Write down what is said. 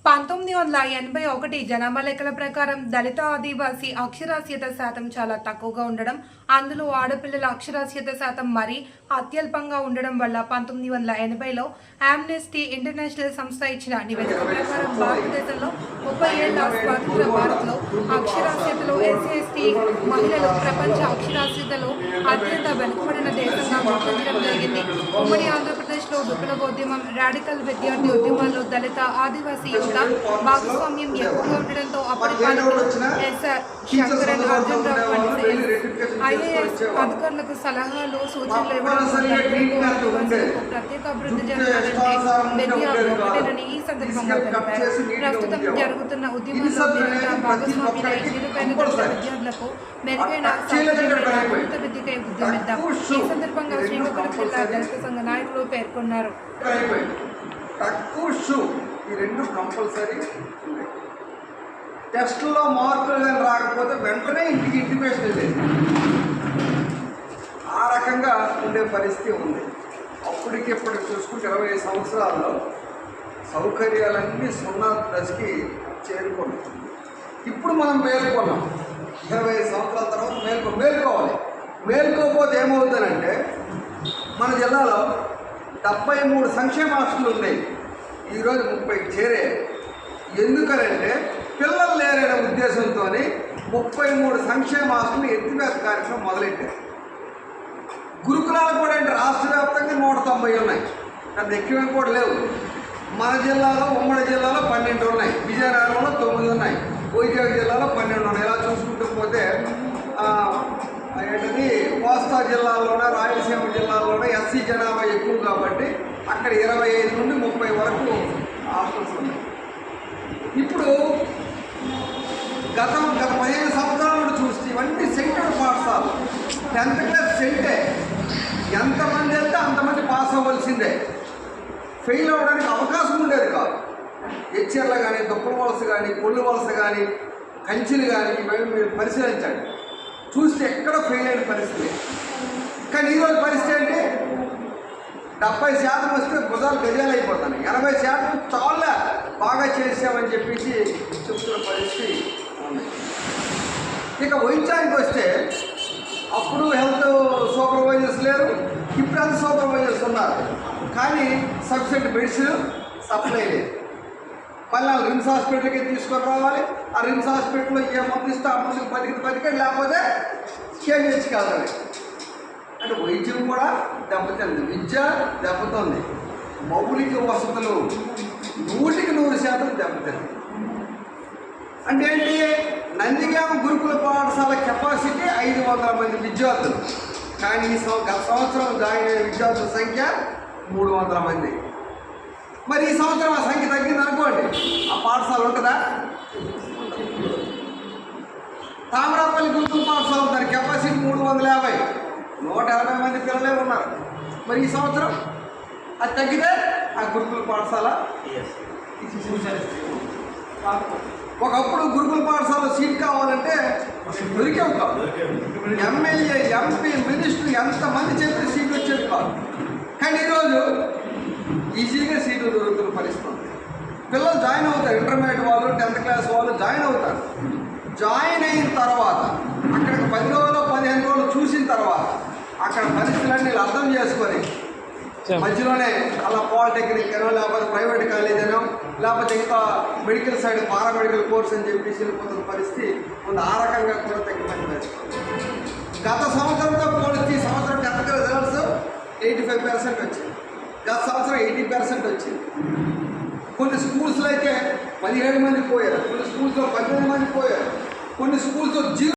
1981 జనాభా లెక్కల ప్రకారం దళిత ఆదివాసీ అక్షరాస్యత శాతం చాలా తక్కువగా ఉండడం, అందులో ఆడపిల్లల అక్షరాస్యత శాతం మరీ అత్యల్పంగా ఉండడం వల్ల 1980లో ఆమ్నెస్టీ ఇంటర్నేషనల్ సంస్థ ఇచ్చిన నివేదిక ప్రకారం భారతదేశంలో 30 ఏళ్ల స్వాతంత్ర భారత్లో అక్షరాస్యతలో ఎస్సీ మహిళలు ప్రపంచ అక్షరాస్యతలో అత్యంత వెనుకబడిన దేశంగా గుర్తించడం జరిగింది. ఉమ్మడి ఆంధ్రప్రదేశ్లో విప్లవోద్యమం, రాడికల్ విద్యార్థి ఉద్యమాల్లో దళిత ఆదివాసీ భాగస్వామ్యం ఎక్కువగా ఉండడంతో అప్పటి పాలకులు ఎస్ఆర్ శంకరన్, అర్జున్ రావు వంటి ఐఏఎస్ అధికారులకు సలహాలు, సూచనలు ఇవ్వడం ప్రత్యేక అభివృద్ధి జరగాలంటే విద్య ఒకటేనని ఈ సందర్భంగా తెలిపారు. ప్రస్తుతం జరుగుతున్న ఉద్యమంలో నిరంతర భాగస్వామ్యులై నిరుపేద దళిత విద్యార్థులకు మెరుగైన ఉన్నత విద్యకై ఉద్యమిద్దాం. ఈ సందర్భంగా శ్రీకాకుళం జిల్లా దళిత సంఘ నాయకులు పేర్కొన్నారు. ఈ రెండు కంపల్సరీ టెస్టుల్లో మార్కులు కానీ రాకపోతే వెంటనే ఇంటికి ఇంటిమేషన్ వెళ్ళేది. ఆ రకంగా ఉండే పరిస్థితి ఉంది. అప్పటికి చూసుకుంటే 20 సంవత్సరాల్లో సౌకర్యాలన్నీ 0 దశకి చేరుకున్నాం. ఇప్పుడు మనం మేల్కొన్నాం. 20 సంవత్సరాల తర్వాత మేల్కోవాలి. మేల్కోకపోతే ఏమవుతుందంటే మన జిల్లాలో 73 సంక్షేమ హాస్టళ్ళు ఉన్నాయి. ఈరోజు 30కి చేరే. ఎందుకనంటే పిల్లలు లేరనే ఉద్దేశంతో 33 సంక్షేమ హాస్టల్ ఎత్తివేత కార్యక్రమం మొదలెట్టారు. గురుకులాలు కూడా అంటే రాష్ట్ర వ్యాప్తంగా 190 ఉన్నాయి. అంత ఎక్కువ కూడా లేవు. మన జిల్లాలో, ఉమ్మడి జిల్లాలో 12 ఉన్నాయి. విజయనగరంలో 9 ఉన్నాయి. వైజాగ్ జిల్లాలో 12 ఉన్నాయి. ఇలా చూసుకుంటూ పోతే ఏంటది కోస్తా జిల్లాలోనే, రాయలసీమ జిల్లాలోనే ఎస్సీ జనాభా ఎక్కువ కాబట్టి అక్కడ 25 నుండి 30 వరకు హాస్టల్స్ ఉన్నాయి. ఇప్పుడు గత 15 సంవత్సరాల నుండి చూస్తే ఇవన్నీ సెంటెడ్ పాఠశాలలు. 10th class సెంటే. ఎంతమంది వెళ్తే అంతమంది పాస్ అవ్వాల్సిందే. ఫెయిల్ అవ్వడానికి అవకాశం ఉండేది కాదు. హెచ్ఆర్లు కానీ, దుప్పల వలస కానీ, కొల్లు వలస కానీ, కంచెలు కానీ ఇవన్నీ మీరు పరిశీలించండి. చూస్తే ఎక్కడ ఫెయిల్ అయిన పరిస్థితి. కానీ ఈరోజు పరిస్థితి ఏంటి? 70% వస్తే భుజాలు గజాలు అయిపోతాయి. 80% చాలా బాగా చేసామని చెప్పేసి చెప్తున్న పరిస్థితి ఉంది. ఇక వైద్యానికి వస్తే అప్పుడు హెల్త్ సూపర్వైజర్స్ లేరు, ఇప్పుడు హెల్త్ సూపర్వైజర్స్ ఉన్నారు. కానీ సఫిషియెంట్ బెడ్స్ సప్లై లేదు. మళ్ళీ రిమ్స్ హాస్పిటల్కి తీసుకొని రావాలి. ఆ రిమ్స్ హాస్పిటల్లో ఏ మందు ఇస్తే ఆ మందుకు 10కి 10 లేకపోతే కేజీహెచ్ కావాలి. అంటే వైద్యం కూడా దెబ్బతింది, విద్య దెబ్బతుంది, మౌలిక వసతులు 100కి 100% దెబ్బతింది. అంటే ఏంటి? నందిగామ గురుకుల పాఠశాల కెపాసిటీ 500 మంది విద్యార్థులు. కానీ గత సంవత్సరం జాయిన్ అయిన విద్యార్థుల సంఖ్య 300 మంది. మరి ఈ సంవత్సరం ఆ సంఖ్య తగ్గింది అనుకోండి, ఆ పాఠశాల ఉంటుందా? తామరాపల్లి గురుకుల పాఠశాల దాని కెపాసిటీ 350, 180 మంది పిల్లలే ఉన్నారు. మరి ఈ సంవత్సరం అది తగ్గితే ఆ గురుకుల పాఠశాల ఒకప్పుడు గురుకుల పాఠశాల సీట్ కావాలంటే దొరికేవి కాదు. ఎమ్మెల్యే, ఎంపీ, మినిస్టర్ ఎంతమంది చెప్పి సీట్ వచ్చేది కాదు. కానీ ఈరోజు ఈజీగా సీట్లు దొరుకుతున్న పరిస్థితి ఉంది. పిల్లలు జాయిన్ అవుతారు. ఇంటర్మీడియట్ వాళ్ళు, 10th క్లాస్ వాళ్ళు జాయిన్ అవుతారు. జాయిన్ అయిన తర్వాత అక్కడికి 10 రోజులు 15 రోజులు చూసిన తర్వాత అక్కడ పరిస్థితులన్నీ అర్థం చేసుకొని మధ్యలోనే అలా పాలిటెక్నిక్ అనో, లేకపోతే ప్రైవేట్ కాలేజ్ అనో, లేకపోతే ఇంకా మెడికల్ సైడ్ పారామెడికల్ కోర్స్ అని చెప్పేసి వెళ్ళిపోతున్న పరిస్థితి ఉంది. ఆ రకంగా కూడా తగ్గిపోయిన పరిస్థితి. గత సంవత్సరంతో పోలిస్తే ఈ సంవత్సరం 10th క్లాస్ రిజల్ట్స్ 85% వచ్చింది. గత సంవత్సరం 80% వచ్చింది. కొన్ని స్కూల్స్లో అయితే 17 మంది పోయారు, కొన్ని స్కూల్స్లో 18 మంది పోయారు, కొన్ని స్కూల్స్లో 0